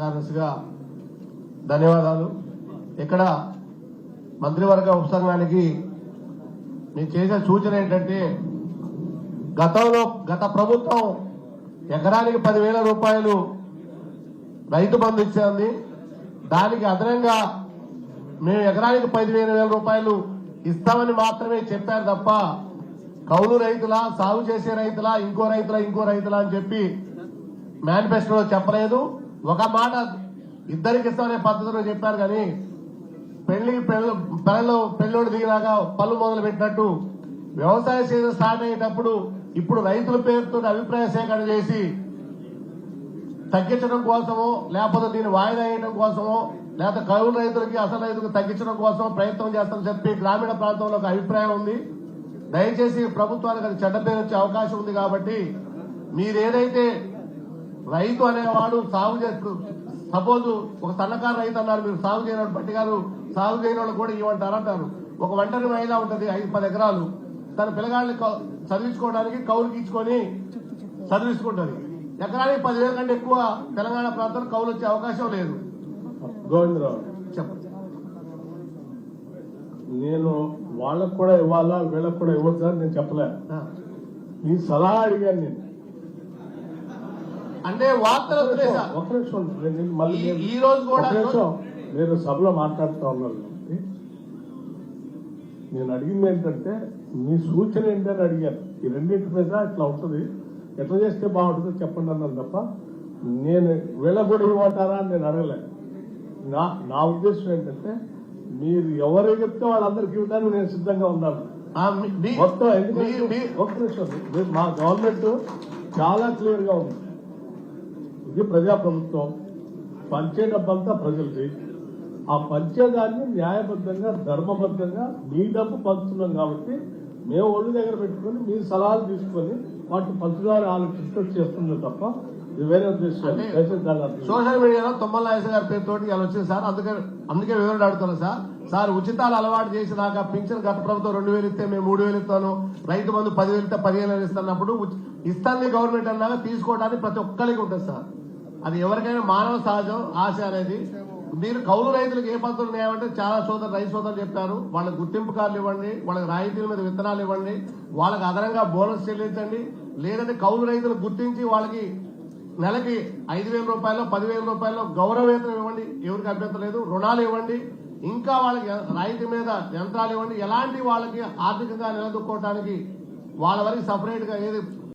కార్యదర్శిగా ధన్యవాదాలు. ఇక్కడ మంత్రివర్గ ఉపసంఘానికి నేను చేసే సూచన ఏంటంటే, గత ప్రభుత్వం ఎకరానికి 10,000 రూపాయలు రైతు బంధు ఇచ్చింది. దానికి అదనంగా మేము ఎకరానికి 15,000 రూపాయలు ఇస్తామని మాత్రమే చెప్పారు తప్ప కౌలు రైతులా, సాగు చేసే రైతులా, ఇంకో రైతులా అని చెప్పి మేనిఫెస్టోలో చెప్పలేదు. ఒక మాట ఇద్దరికి ఇస్తామనే పద్ధతిలో చెప్పారు కానీ పెళ్ళోడు దిగినాక పళ్ళు మొదలు పెట్టినట్టు వ్యవసాయ సీజన్ స్టార్ట్ అయ్యేటప్పుడు ఇప్పుడు రైతుల పేరుతో అభిప్రాయ సేకరణ చేసి తగ్గించడం కోసమో, లేకపోతే దీన్ని వాయిదా వేయడం కోసమో, లేకపోతే కౌలు రైతులకి అసలు రైతులకు తగ్గించడం కోసం ప్రయత్నం చేస్తామని చెప్పి గ్రామీణ ప్రాంతంలో ఒక అభిప్రాయం ఉంది. దయచేసి ప్రభుత్వానికి అది చెడ్డ పేరు వచ్చే అవకాశం ఉంది. కాబట్టి మీరేదైతే రైతు అనేవాడు సాగు చేస్తూ, సపోజ్ ఒక సన్నకారు రైతు అన్నారు, మీరు సాగు చేయనోడు బట్టి గారు సాగు చేయనోడు కూడా ఇవ్వమంటారు అంటారు. ఒక ఒంటరి మహిళ ఉంటుంది 5-10 ఎకరాలు, తన పిల్లగాళ్ళని చదివించుకోవడానికి కౌలుకి ఇచ్చుకొని చదివించుకుంటుంది. ఎకరానికి 10,000 కంటే ఎక్కువ తెలంగాణ ప్రాంతంలో కౌలు వచ్చే అవకాశం లేదు. గోవిందరావు చెప్పండి. నేను వాళ్ళకు కూడా ఇవ్వాలా, వీళ్ళకు కూడా ఇవ్వచ్చా నేను చెప్పలే. నీ సలహా అడిగాను నేను. అంటే వార్తలు ఒక నిమిషం మళ్ళీ ఈ రోజు కూడా మీరు సభలో మాట్లాడుతూ ఉన్నారు. నేను అడిగింది ఏంటంటే మీ సూచన ఏంటని అడిగాను. ఈ రెండింటి మీద ఇట్లా ఉంటుంది, ఎట్లా చేస్తే బాగుంటుందో చెప్పండి అన్నాను తప్ప నేను వీళ్ళ కూడా ఇవ్వమంటారా అని నేను అడగలే. నా ఉద్దేశం ఏంటంటే మీరు ఎవరు చెప్తే వాళ్ళందరికీ ఇవ్వడానికి నేను సిద్ధంగా ఉన్నాను మొత్తం. ఎందుకంటే ఒక నిమిషం, మా గవర్నమెంట్ చాలా క్లియర్ గా ఉంది. ఇది ప్రజాప్రభుత్వం, పంచే డబ్బంతా ప్రజలది. ఆ పంచేదాన్ని న్యాయబద్ధంగా, ధర్మబద్ధంగా మీ డబ్బు పంచుతున్నాం కాబట్టి మేము ఒళ్ళు దగ్గర పెట్టుకుని మీ సలహాలు తీసుకొని వాటిని పంచుదారి ఆలోచిస్తూ చేస్తుంది తప్ప ఇది వేరే ఉద్దేశం. సోషల్ మీడియాలో తుమ్మల నాగేశ్వర గారి పేరుతో ఇలా వచ్చింది సార్. అందుకే వివరణ అడుగుతున్నాను సార్. ఉచితాలు అలవాటు చేసినాక పింఛన్ గత ప్రభుత్వం 2,000 ఇస్తే మేము 3,000 ఇస్తాను, రైతు బంధు 10,000 ఇస్తే 15,000 ఇస్తున్నప్పుడు ఇస్తాను గవర్నమెంట్ అన్నాక తీసుకోవడానికి ప్రతి ఒక్కరికి ఉంటుంది సార్. అది ఎవరికైనా మానవ సహజం ఆశ అనేది. మీరు కౌలు రైతులకు ఏ పద్ధతులు ఉన్నాయంటే చాలా రైతు సోదరులు చెప్పారు. వాళ్ళకి గుర్తింపు కార్డులు ఇవ్వండి, వాళ్ళకి రాయితీల మీద విత్తనాలు ఇవ్వండి, వాళ్ళకి అదనంగా బోనస్ చెల్లించండి. లేదంటే కౌలు రైతులు గుర్తించి వాళ్ళకి నెలకి 5,000 రూపాయలు 10,000 రూపాయలు గౌరవ వేతనం ఇవ్వండి, ఎవరికి అభ్యంతరం లేదు. రుణాలు ఇవ్వండి, ఇంకా వాళ్ళకి రాయితీ మీద యంత్రాలు ఇవ్వండి. ఎలాంటి వాళ్ళకి ఆర్థికంగా నిలదొక్కోవడానికి వాళ్ళ వరకు సపరేట్ గా ఏది